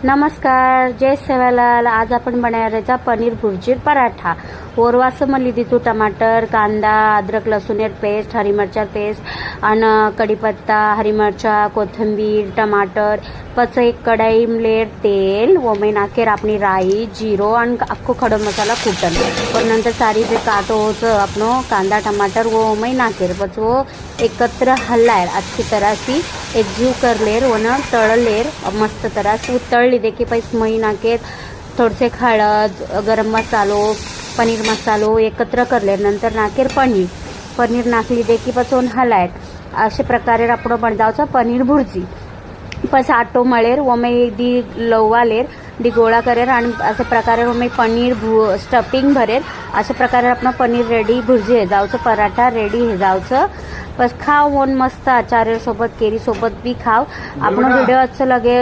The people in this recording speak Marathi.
नमस्कार, जय सेवालाल. आज आपण बनायचा पनीर भुर्जी पराठा. ओरवासं मग लिदीचू टमाटर, कांदा, अद्रक लसूण पेस्ट, हरी मिरच्या पेस्ट आणि कढीपत्ता, हरी मिरच्या, कोथिंबीर, टमाटर. पच एक कढाई लेर तेल ओमे नाखेर आपली राई, जीरो आणि अख्खो खडो मसाला कूटन. पण नंतर सारी जे काटो होचं अपनो कांदा टमाटर वो ओमे नाखेर. पच वो एकत्र हल्लायर अच्छी तरह सी एकजीव कर लेर वन तळ लेर मस्त तरह से तळली दे की पैस मही नाखेर. थोडसे हळद, गरम मसालो, पनीर मसालो एकत्र करले. नंतर नाखेर पनीर नाखली दे की पचवून हलायर. अशा प्रकारे आपण बनवायचं पनीर भुर्जी. पस आटो मळेर ओमे दी लववालेर दी गोळा करेर आणि अशा प्रकारे ओमे पनीर स्टफिंग भरेर. अशा प्रकारे आपण पनीर रेडी भुर्जी हे जावचं पराठा रेडी हे जावचं. बस खाव वन मस्त आचार्य सोबत केरी सोबत बी खाव. आपण व्हिडिओ लगे